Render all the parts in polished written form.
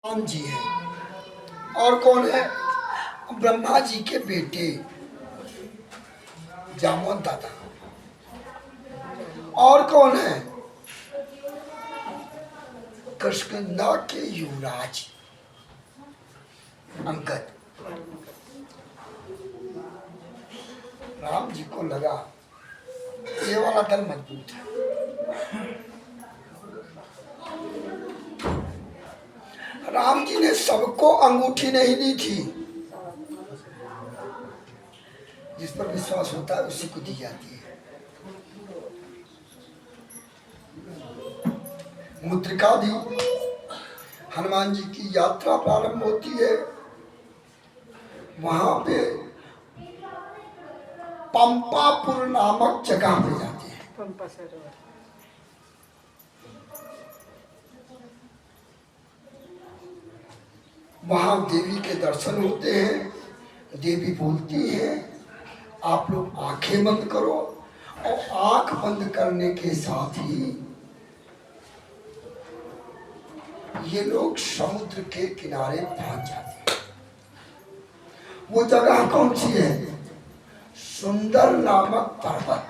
राम जी हैं। और कौन है? ब्रह्मा जी के बेटे जामवंत दादा। और कौन है? कृष्णा के युवराज अंगद। राम जी को लगा ये वाला दल मजबूत है। राम जी ने सबको अंगूठी नहीं दी थी, जिस पर विश्वास होता है उसी को दी जाती है। मुद्रिका दी। हनुमान जी की यात्रा प्रारंभ होती है, वहां पे पंपापुर नामक जगह पे जाते हैं। पंपा सरोवर। वहां देवी के दर्शन होते हैं। देवी बोलती है आप लोग आंखें बंद करो, और आंख बंद करने के साथ ही ये लोग समुद्र के किनारे पहुंच जाते हैं। वो जगह कौन सी है? सुंदर नामक पर्वत।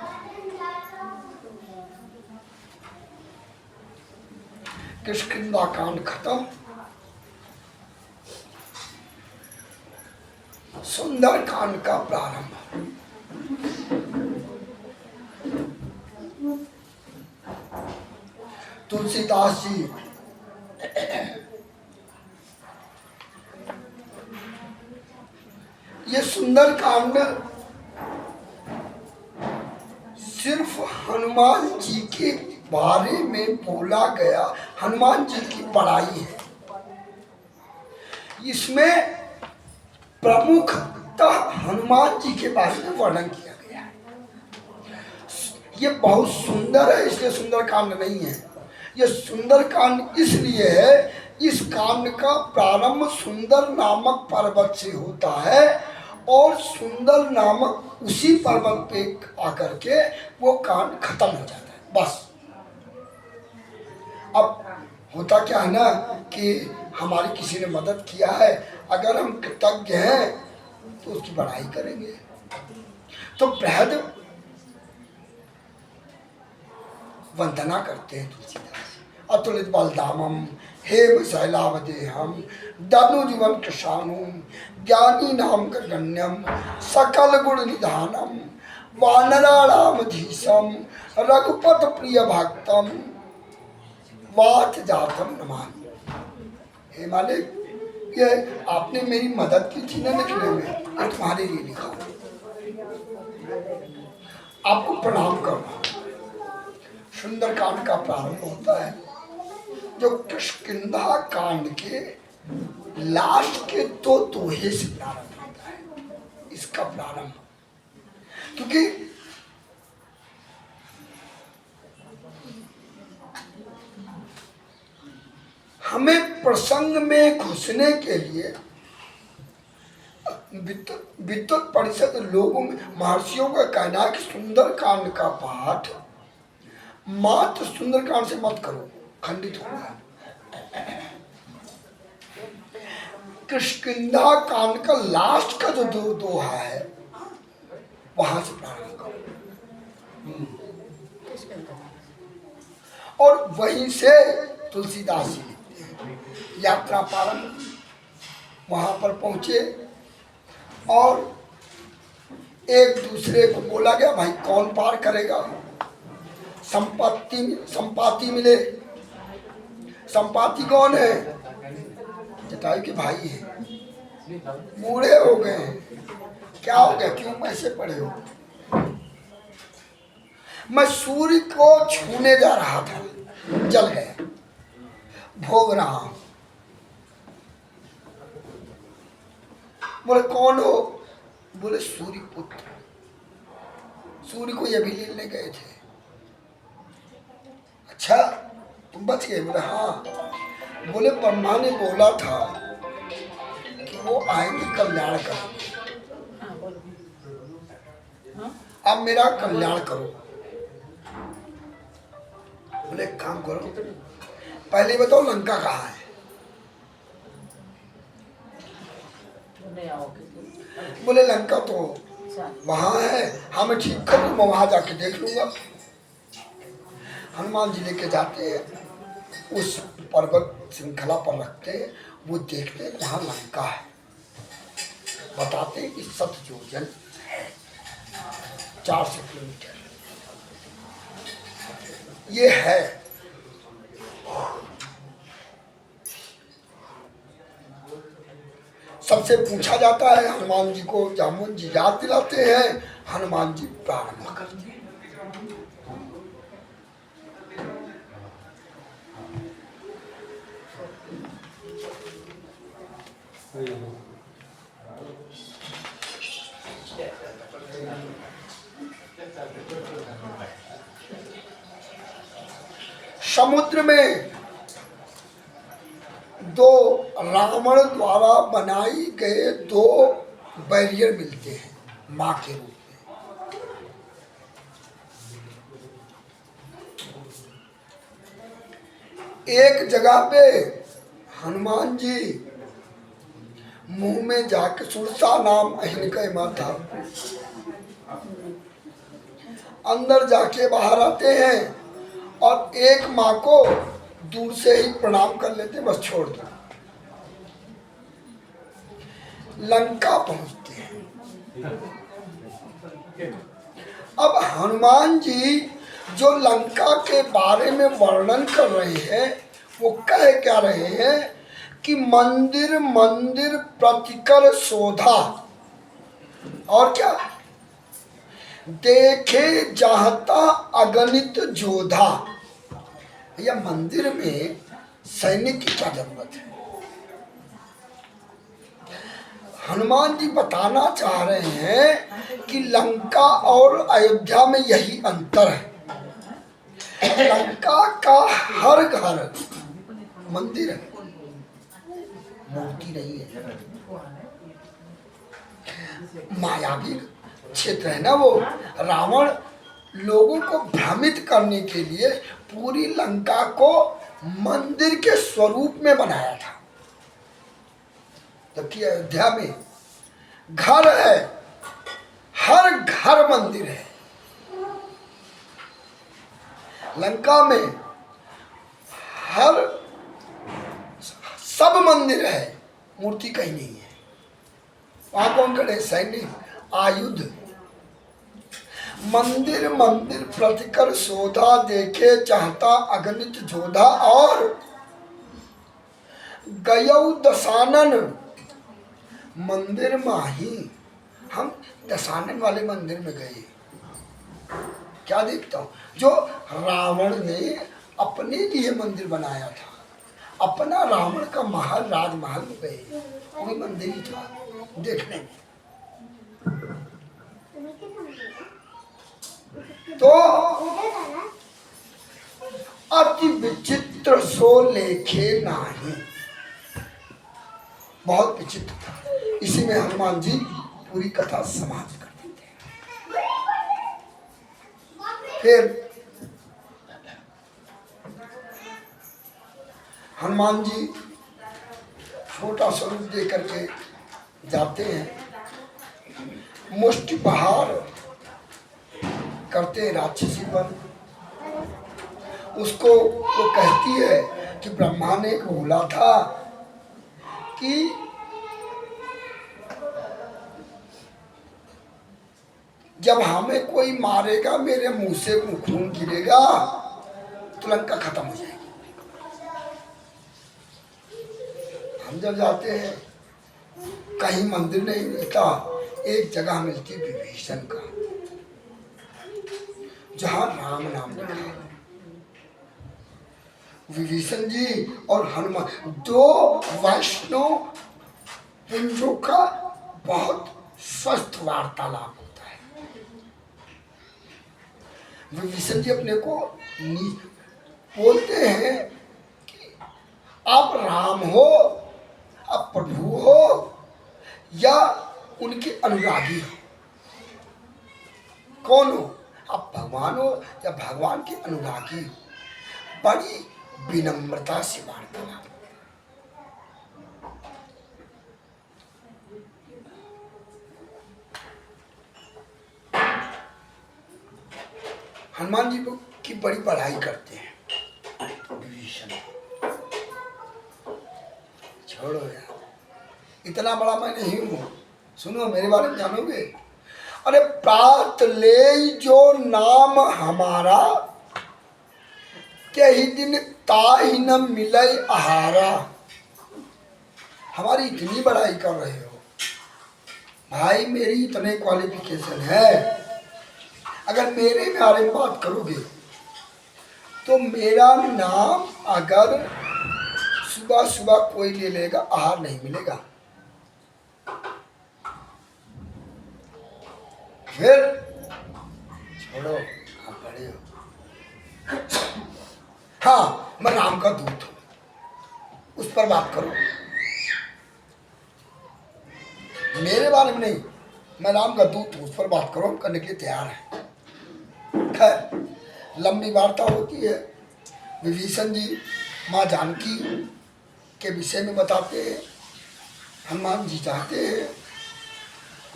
किष्किंधा कांड खत्म, सुंदर कांड का प्रारंभ। तुलसीदास जी ये सुंदर कांड सिर्फ हनुमान जी के बारे में बोला गया, हनुमान जी की बड़ाई है। इसमें प्रमुखतः हनुमान जी के बारे में वर्णन किया गया है। ये बहुत सुंदर है, इसलिए सुंदर कांड नहीं है। ये सुंदर कांड इसलिए है, इस कांड का प्रारंभ सुंदर नामक पर्वत से होता है और सुंदर नामक उसी पर्वत पे आकर के वो कांड खत्म हो जाता है। बस अब होता क्या है ना कि हमारी किसी ने मदद किया है, अगर हम कृतज्ञ हैं तो उसकी बढ़ाई करेंगे। तो बृहद वंदना करते हैं तुलसीदास। अतुलित बलधामम हेम शैलावदेहम दनु जीवन कृषाणुम ज्ञानी नाम गण्यम सकल गुण निधानम वानराणामधीशम रघुपत प्रिय भक्तम वात जातम नमामि। हे मालिक, ये आपने मेरी मदद की थी ना लिखने में, ये तुम्हारे लिए लिखा, आपको प्रणाम करो। सुंदर कांड का प्रारंभ होता है जो किष्किंधा कांड के लास्ट के दो दोहे से प्रारंभ होता है। इसका प्रारंभ क्योंकि हमें प्रसंग में घुसने के लिए विद्वत परिषद लोगों में महर्षियों का कहना है कि सुंदर कांड का पाठ मात्र सुंदर कांड से मत करो, खंडित होगा। किष्किंधा कांड का लास्ट का जो दो दोहा है वहां से प्रारंभ करो और वहीं से तुलसीदास जी लिखते हैं। यात्रा प्रारंभ, वहां पर पहुंचे और एक दूसरे को बोला गया भाई कौन पार करेगा। संपाति मिले। संपाति कौन है? जटायु के भाई है, बूढ़े हो गए हैं। क्या हो गया, क्यों ऐसे पड़े हो? मैं सूर्य को छूने जा रहा था, जल गया, भोग रहा हूं। बोले कौन हो? बोले सूर्य पुत्र। सूर्य को ये भी लेने गए थे। अच्छा तुम बच गए? बोले हाँ। बोले ब्रह्मा ने बोला था कि वो आएंगे कल्याण करेंगे, अब मेरा कल्याण करो। बोले काम करो, पहले बताओ लंका कहाँ है? बोले लंका तो वहां है, हाँ मैं ठीक कर लूँ, मैं वहां जाके देख लूंगा। हनुमान जी लेके जाते हैं, उस पर्वत श्रृंखला पर रखते हैं, वो देखते हैं वहां लंका है, बताते हैं कि 7 योजन है, 400 किलोमीटर ये है। सबसे पूछा जाता है, हनुमान जी को जामुन जी याद दिलाते हैं, हनुमान जी प्रारंभ करते हैं। समुद्र में 2 रावण द्वारा बनाई गए 2 बैरियर मिलते हैं मां के रूप में। एक जगह पे हनुमान जी मुंह में जाके, सुरसा नाम अहिनका मां था, अंदर जाके बाहर आते हैं और एक माँ को दूर से ही प्रणाम कर लेते, बस छोड़ दो। लंका पहुंचते हैं। अब हनुमान जी जो लंका के बारे में वर्णन कर रहे हैं, वो कह क्या रहे हैं कि मंदिर मंदिर प्रतिकर शोधा, और क्या, देखे जाहता अगणित जोधा। या मंदिर में सैनिक की क्या जरूरत है? हनुमान जी बताना चाह रहे हैं कि लंका और अयोध्या में यही अंतर है। लंका का हर घर मंदिर है, मूर्ति नहीं है। मायावी क्षेत्र है ना वो। रावण लोगों को भ्रमित करने के लिए पूरी लंका को मंदिर के स्वरूप में बनाया था, जबकि अयोध्या में घर है, हर घर मंदिर है। लंका में हर सब मंदिर है, मूर्ति कहीं नहीं है। वहां कौन खड़े? सैनिक, आयुध। मंदिर मंदिर प्रतिकर शोधा, देखे चाहता अगणित जोधा, और गयौ दशानन मंदिर माही। हम दशानन वाले मंदिर में गए, क्या देखता हूं? जो रावण ने अपने लिए मंदिर बनाया था, अपना रावण का महल, राजमहल में गए, वही मंदिर ही था देखने में। तो अति विचित्र सो लेखे नाही, बहुत विचित्र था। इसी में हनुमान जी पूरी कथा समाप्त कर देते हैं। फिर हनुमान जी छोटा स्वरूप दे करके जाते हैं, मुष्टि प्रहार करते राक्षसी पर। उसको वो कहती है कि ब्रह्मा ने बोला था कि जब हमें कोई मारेगा, मेरे मुंह से खून गिरेगा तो लंका खत्म हो जाएगी। हम जब जाते हैं, कहीं मंदिर नहीं मिलता, एक जगह मिलती विभीषण का, जहां राम नाम लिखा है। विभीषण जी और हनुमान, 2 वैष्णव पुंजों का बहुत स्वस्थ वार्तालाप होता है। विभीषण जी अपने को बोलते हैं कि आप राम हो, आप प्रभु हो, या उनके अनुरागी हो। कौन हो? आप भगवान हो या भगवान के अनुरागी हो। बड़ी विनम्रता से वार्तालाप। हनुमान जी की बड़ी पढ़ाई करते हैं विभीषण। छोड़ो यार, इतना बड़ा मैं नहीं हूं। सुनो मेरे बारे में जानोगे। अरे प्रात ले जो नाम हमारा, त्यही दिन ताहि न मिले आहारा। हमारी इतनी बड़ाई कर रहे हो भाई, मेरी इतने क्वालिफिकेशन है। अगर मेरे बारे में बात करोगे तो मेरा नाम अगर सुबह सुबह कोई ले लेगा, आहार नहीं मिलेगा। फिर छोड़ो, आप बड़े हो। हाँ, मैं राम का दूत हूं, उस पर बात करो। मेरे बारे में नहीं, मैं राम का दूत हूं, उस पर बात करो। हम करने के लिए तैयार हैं। खैर, लंबी वार्ता होती है। विभीषण जी माँ जानकी के विषय में बताते हैं। हनुमान जी चाहते हैं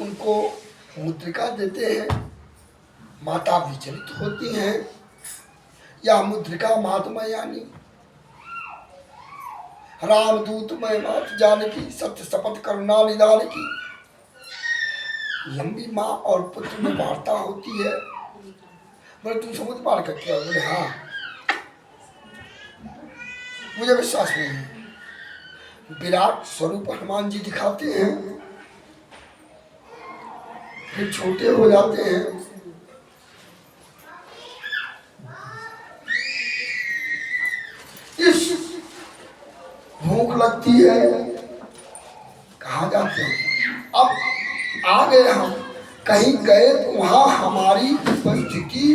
उनको मुद्रिका देते हैं। माता विचलित होती हैं, या मुद्रिका महात्मा यानी रामदूत मैं मात जानकी, सत्य शपथ करुणा निदान की। लंबी माँ और पुत्र में वार्ता होती है। बोले तुम समुद्र पार करके आओ? बोले हाँ, मुझे विश्वास नहीं है। विराट स्वरूप हनुमान जी दिखाते हैं, फिर छोटे हो जाते हैं। इस भूख लगती है, कहाँ जाते हैं? अब आ गए हम, कहीं गए तो वहां हमारी उपस्थिति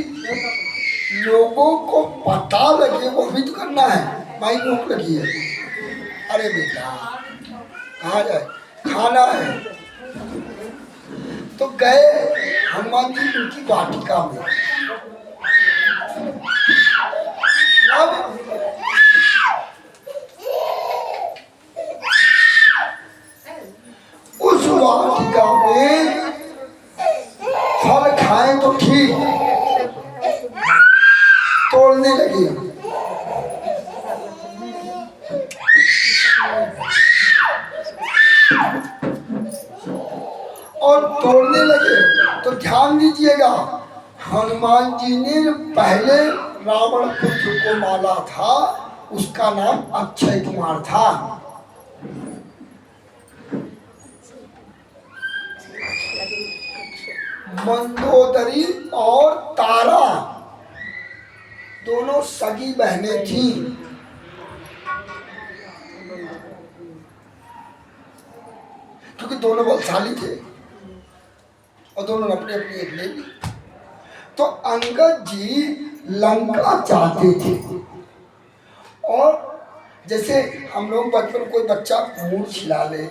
लोगों को पता लगे, वो भी तो करना है। माई भूख लगी है, अरे बेटा कहाँ जाए, खाना है। तो गए हनुमान जी उनकी वाटिका में। अब उस वाटिका में फल खाए तो ठीक, तोड़ने लगे। और तोड़ने लगे तो ध्यान दीजिएगा, हनुमान जी ने पहले रावण पुत्र को मारा था, उसका नाम अक्षय कुमार था। मंदोदरी और तारा दोनों सगी बहनें थी। क्योंकि दोनों बलशाली थे और दोनों ने अपनी अपनी एक ले ली। तो अंगद जी लंका चाहते थे, और जैसे हम लोग बचपन कोई बच्चा मूड छिला ले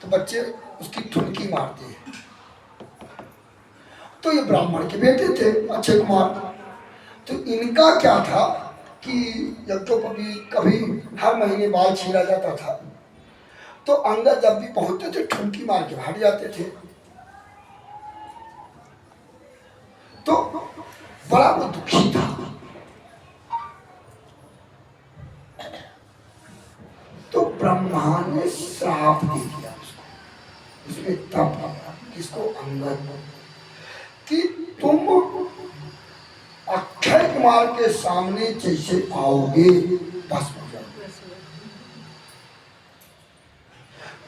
तो बच्चे उसकी ठुनकी मारते हैं। तो ये ब्राह्मण के बेटे थे अक्षय कुमार। तो इनका क्या था कि जब तो कभी हर महीने बाल छीला जाता था, तो अंगद जब भी पहुंचते थे ठुमकी मार के भाग जाते थे। तो बड़ा वो दुखी था। तो ब्रह्मा ने श्राप दे दिया उसको। उसमें तब किसको? अंगद, कि तुम अक्षय कुमार के सामने जैसे आओगे बस हो जाओगे।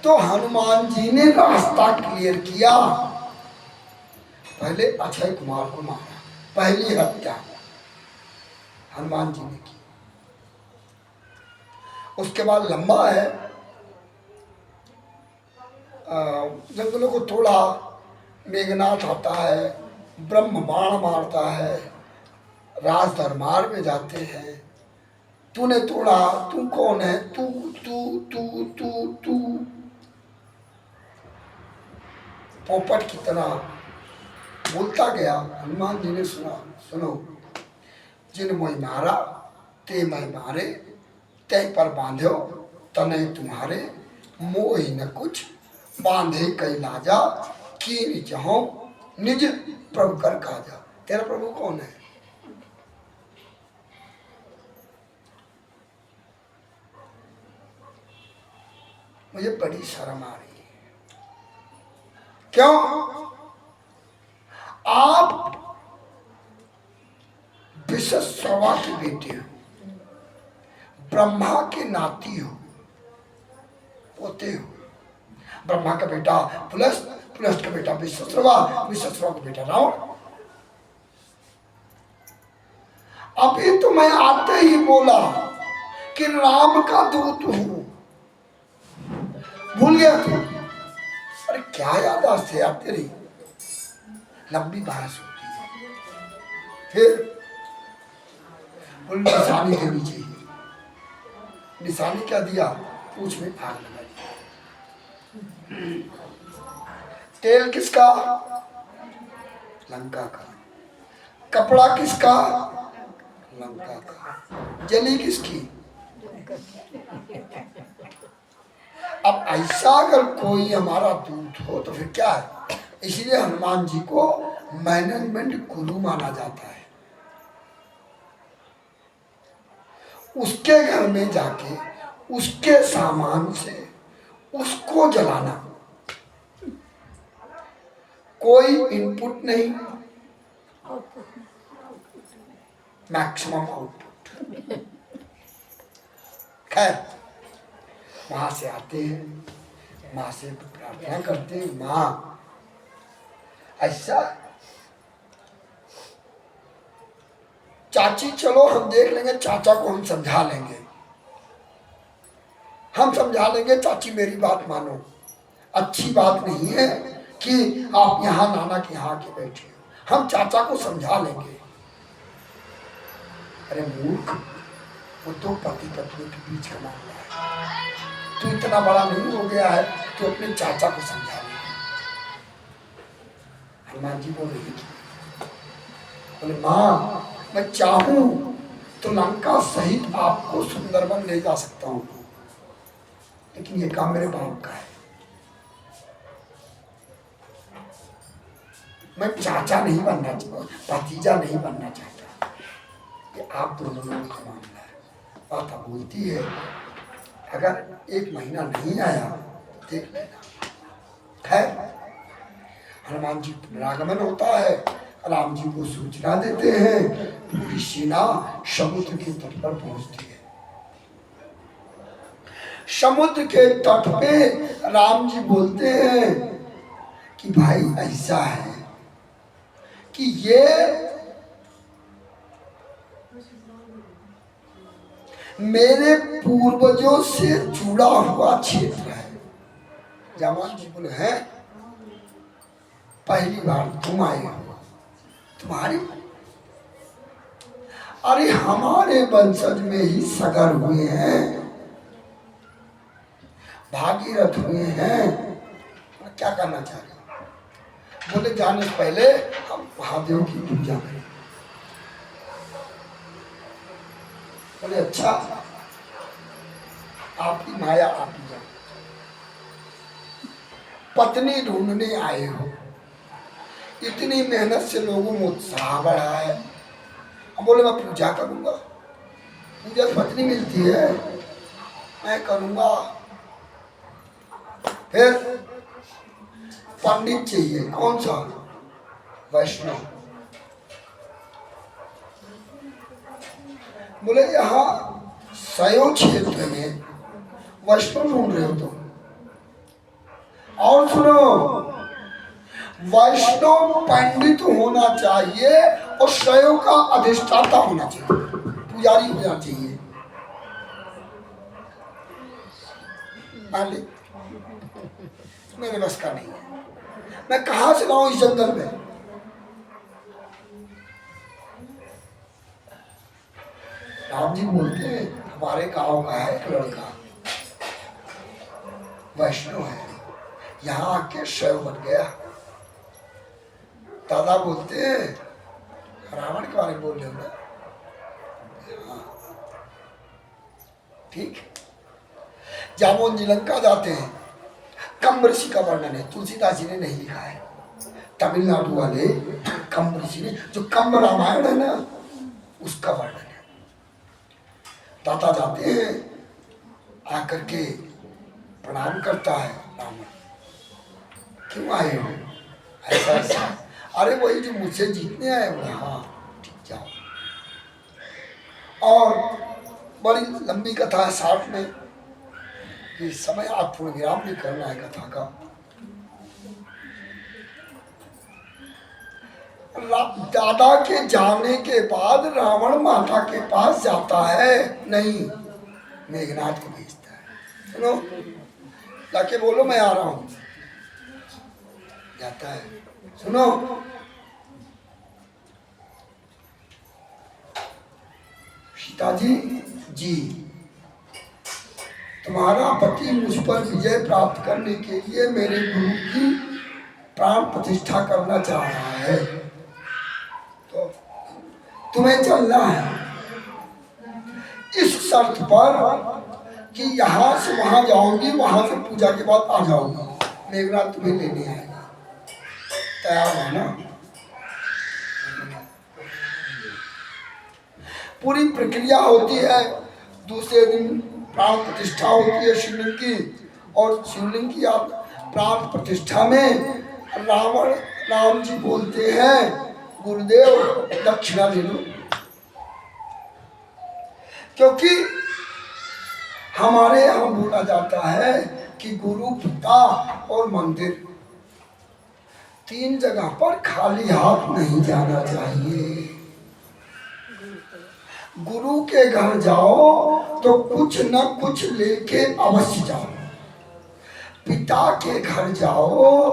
तो हनुमान जी ने रास्ता क्लियर किया। पहले अक्षय कुमार को मारा, पहली हत्या हनुमान जी ने की। उसके बाद लंबा है, जंगलों को तोड़ा, मेघनाथ आता है, ब्रह्म बाण मारता है, राज दरबार में जाते हैं। तूने तोड़ा, तू कौन है? तू तू तू तू तू पोपट की तरह बोलता गया। हनुमान जी ने सुना, सुनो, जिन मोई मारा ते मैं मारे, तय पर बांधो तने तुम्हारे, मोहि न कुछ बांधे कई लाजा, कीन चाहो निज प्रभु कर काजा। तेरा प्रभु कौन है? मुझे बड़ी शर्म आ रही है। क्यों? आप विश्ववा के बेटे हो, ब्रह्मा के नाती हो, पोते हो। ब्रह्मा का बेटा पुलस्त, पुलस्त का बेटा विश्ववा, विश्ववा का बेटा रावण। अभी तो मैं आते ही बोला कि राम का दूत हूं, भूल गया तू? अरे क्या याददाश्त है यार तेरी, लंबी बहस होती है। फिर बोल निशानी देनी चाहिए। निशानी क्या दिया? पूछ में आग लगा दिया। तेल किसका? लंका का। कपड़ा किसका? लंका का। जली किसकी? अब ऐसा अगर कोई हमारा दूत हो तो फिर क्या है? इसलिए हनुमान जी को मैनेजमेंट गुरु माना जाता है। उसके घर में जाके उसके सामान से उसको जलाना, कोई इनपुट नहीं, मैक्सिमम आउटपुट। खैर वहां से आते हैं, माँ से प्रार्थना करते हैं, माँ ऐसा चाची चलो हम देख लेंगे, चाचा को हम समझा लेंगे, हम समझा लेंगे, चाची मेरी बात मानो। अच्छी बात नहीं है कि आप यहाँ नाना के यहाँ के बैठे हो, हम चाचा को समझा लेंगे। अरे मूर्ख, वो तो पति पत्नी के बीच का मामला है। तू इतना बड़ा नहीं हो गया है तो अपने चाचा को समझा ले। हनुमान जी बोल रही थी, बोले माँ मैं चाहूं तो लंका सहित आपको सुंदरवन ले जा सकता हूं, लेकिन ये काम मेरे बाप का है। मैं चाचा नहीं बनना चाहता, भतीजा नहीं बनना चाहता। ये आप दोनों लोगों का मामला है। बात बोलती है अगर 1 महीना नहीं आया देख लेना। खैर हनुमान जी रागमन होता है, राम जी को सूचना देते हैं, पूरी सेना समुद्र के तट पर पहुंचती है। समुद्र के तट पे राम जी बोलते हैं कि भाई ऐसा है कि ये मेरे पूर्वजों से जुड़ा हुआ क्षेत्र है। जामान जी बोले हैं पहली बार तुम आए हो, तुम्हारी? अरे हमारे वंशज में ही सगर हुए हैं, भागीरथ हुए हैं, क्या करना चाह रहे? बोले जाने से पहले हम महादेव की पूजा करें। बोले अच्छा आपकी माया आप ही जाओ, पत्नी ढूंढने आए हो, इतनी मेहनत से लोगों में उत्साह बढ़ा है। अब बोले मैं पूजा करूंगा, पूजा पत्नी मिलती है, मैं करूंगा। फिर पंडित चाहिए, कौन सा? वैष्णव। बोले यहाँ सयो क्षेत्र में वैष्णव ढूंढ रहे हो तुम? और सुनो, वैष्णव पंडित होना चाहिए और शैव का अधिष्ठाता होना चाहिए, पुजारी होना चाहिए। पंडित मेरे बस का नहीं है, मैं कहां से लाऊं इस जंगल में? राम जी बोलते हैं हमारे गांव का है एक लड़का, वैष्णव है, यहाँ आके शैव बन गया। दादा बोलते हैं रावण के बारे में बोल रहे हो ना? हाँ ठीक। जामोन जी लंका जाते हैं, कम ऋषि का वर्णन है, तुलसीदास जी ने नहीं लिखा है। तमिलनाडु वाले कम्ब ऋषि ने, जो कम्ब रामायण है ना उसका वर्णन है। दाता जाते हैं, आकर के प्रणाम करता है रावण, क्यों आए हो? ऐसा ऐसा, अरे वही जो मुझसे जीतने आए हो। हाँ ठीक, जाओ। और बड़ी लंबी कथा है साथ में, कि समय आप पूर्ण विराम भी करना है कथा का। दादा के जाने के बाद रावण माता के पास जाता है नहीं, मेघनाथ को भेजता है। सुनो, जाके बोलो मैं आ रहा हूं। जाता है, सुनो सीता जी, जी तुम्हारा पति मुझ पर विजय प्राप्त करने के लिए मेरे गुरु की प्राण प्रतिष्ठा करना चाह रहा है, तो तुम्हें चलना है इस शर्त पर कि यहां से वहां जाओगी, वहां से पूजा के बाद आ जाओगी, मेघनाथ तुम्हें लेने आएगा। तैयार है ना? पूरी प्रक्रिया होती है। दूसरे दिन प्राण प्रतिष्ठा होती है शिवलिंग की, और शिवलिंग की आप प्राण प्रतिष्ठा में राम जी बोलते हैं, गुरुदेव दक्षिणा ले लो, क्योंकि हमारे यहाँ बोला जाता है कि गुरु, पिता और मंदिर, तीन जगह पर खाली हाथ नहीं जाना चाहिए। गुरु के घर जाओ तो कुछ न कुछ लेके अवश्य जाओ, पिता के घर जाओ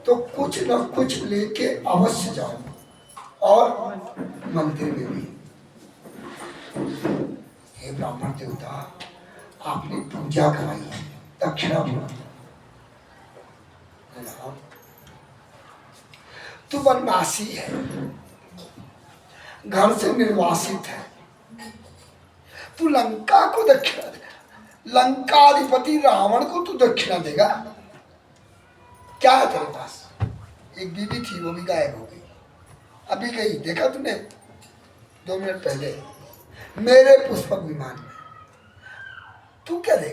तो कुछ न कुछ लेके अवश्य जाओ, और मंदिर में भी। हे ब्राह्मण देवता, आपने पूजा कराई है, दक्षिणा बोली, तू वनवासी है, घर से निर्वासित है, तू लंका को दक्षिणा देगा, लंकाधिपति रावण को तू दक्षिणा देगा? क्या है तेरे पास? एक बीवी थी, वो भी गायब हो गई, अभी गई, देखा तूने 2 मिनट पहले मेरे पुष्पक विमान में। तू क्या देगा?